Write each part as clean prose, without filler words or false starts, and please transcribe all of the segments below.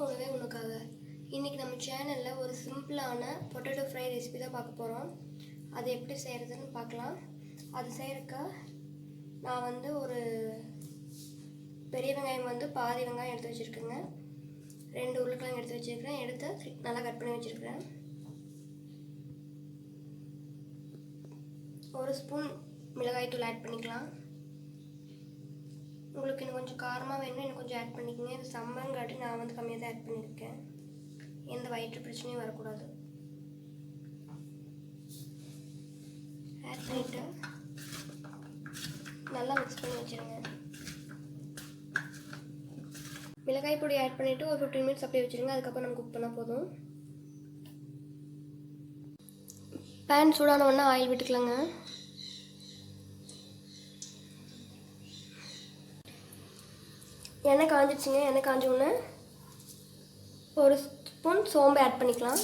உணவே உனக்காக. இன்றைக்கி நம்ம சேனலில் ஒரு சிம்பிளான பொட்டேட்டோ ஃப்ரை ரெசிபி தான் பார்க்க போகிறோம். அது எப்படி செய்கிறதுன்னு பார்க்கலாம். அது செய்கிறக்க நான் ஒரு பெரிய வெங்காயம் பாதி வெங்காயம் எடுத்து வச்சுருக்கேங்க. 2 உருளைக்கிழங்கு எடுத்து வச்சுருக்கிறேன். எடுத்து நல்லா கட் பண்ணி வச்சுருக்கிறேன். 1 ஸ்பூன் மிளகாய் தூள் ஆட் பண்ணிக்கலாம். உங்களுக்கு இன்னும் கொஞ்சம் காரமாக வேணும்னா இன்னும் கொஞ்சம் ஆட் பண்ணிக்கோங்க. இது சம்மங்காட்டி நான் கம்மியாக தான் ஆட் பண்ணியிருக்கேன். எந்த வயிற்று பிரச்சனையும் வரக்கூடாது. ஆட் பண்ணிவிட்டு நல்லா மிக்ஸ் பண்ணி வச்சுருங்க. மிளகாய் பொடி ஆட் பண்ணிவிட்டு ஒரு 15 மினிட்ஸ் அப்படியே வச்சுருங்க. அதுக்கப்புறம் நம்ம குக் பண்ணால் போதும். பேன் சூடான உடனே ஆயில் விட்டுக்கலாங்க. எண்ணெய் காஞ்சிடுச்சுங்க. எண்ணெய் காஞ்ச உடனே 1 ஸ்பூன் சோம்பு ஆட் பண்ணிக்கலாம்.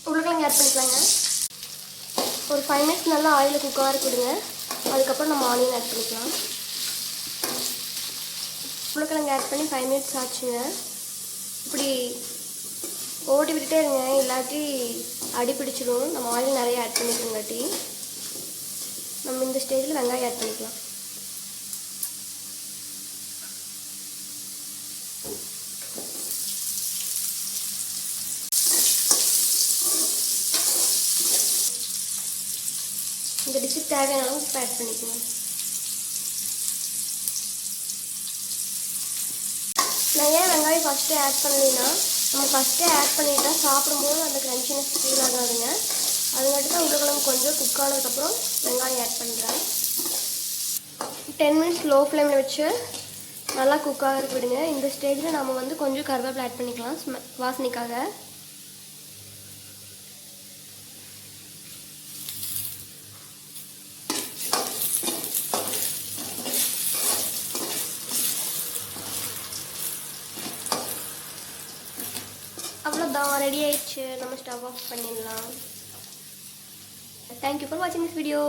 உருளைக்கிழங்கு ஆட் பண்ணிக்கலாங்க. ஒரு 5 மினிட்ஸ் நல்லா ஆயிலில் குக் ஆக கொடுங்க. அதுக்கப்புறம் நம்ம ஆனியன் ஆட் பண்ணிக்கலாம். உருளைக்கிழங்கு ஆட் பண்ணி 5 மினிட்ஸ் ஆச்சுங்க. இப்படி ஓட்டி விட்டுட்டே இருங்க, இல்லாட்டி அடி பிடிச்சிடும். நம்ம ஆயில் நிறைய ஆட் பண்ணிக்கிறோங்காட்டி நம்ம இந்த ஸ்டேஜில் வெங்காயம் ஆட் பண்ணிக்கலாம். இந்த டிஷ்ஷுக்கு தேவையான அளவு உப்பு ஆட் பண்ணிக்கோங்க. நான் ஏன் வெங்காயம் ஃபஸ்ட்டு ஆட் பண்ணலைன்னா, நம்ம ஃபஸ்ட்டே ஆட் பண்ணிட்டா சாப்பிடும்போது அந்த க்ரன்ச்சினஸ் ஃபீல் ஆகாதுங்க. அதுங்காட்டி தான் உருளைக்கிழங்கு கொஞ்சம் குக் ஆனதுக்கப்புறம் வெங்காயம் ஆட் பண்ணுறேன். 10 மினிட்ஸ் லோ ஃப்ளேமில் வச்சு நல்லா குக் ஆக விடுங்க. இந்த ஸ்டேஜில் நம்ம கொஞ்சம் கருவேப்பிலை ஆட் பண்ணிக்கலாம் வாசனைக்காக. அவ்வளோதான், ரெடி ஆயிடுச்சு. நம்ம ஸ்டவ் ஆஃப் பண்ணிடலாம். Thank you for watching this video.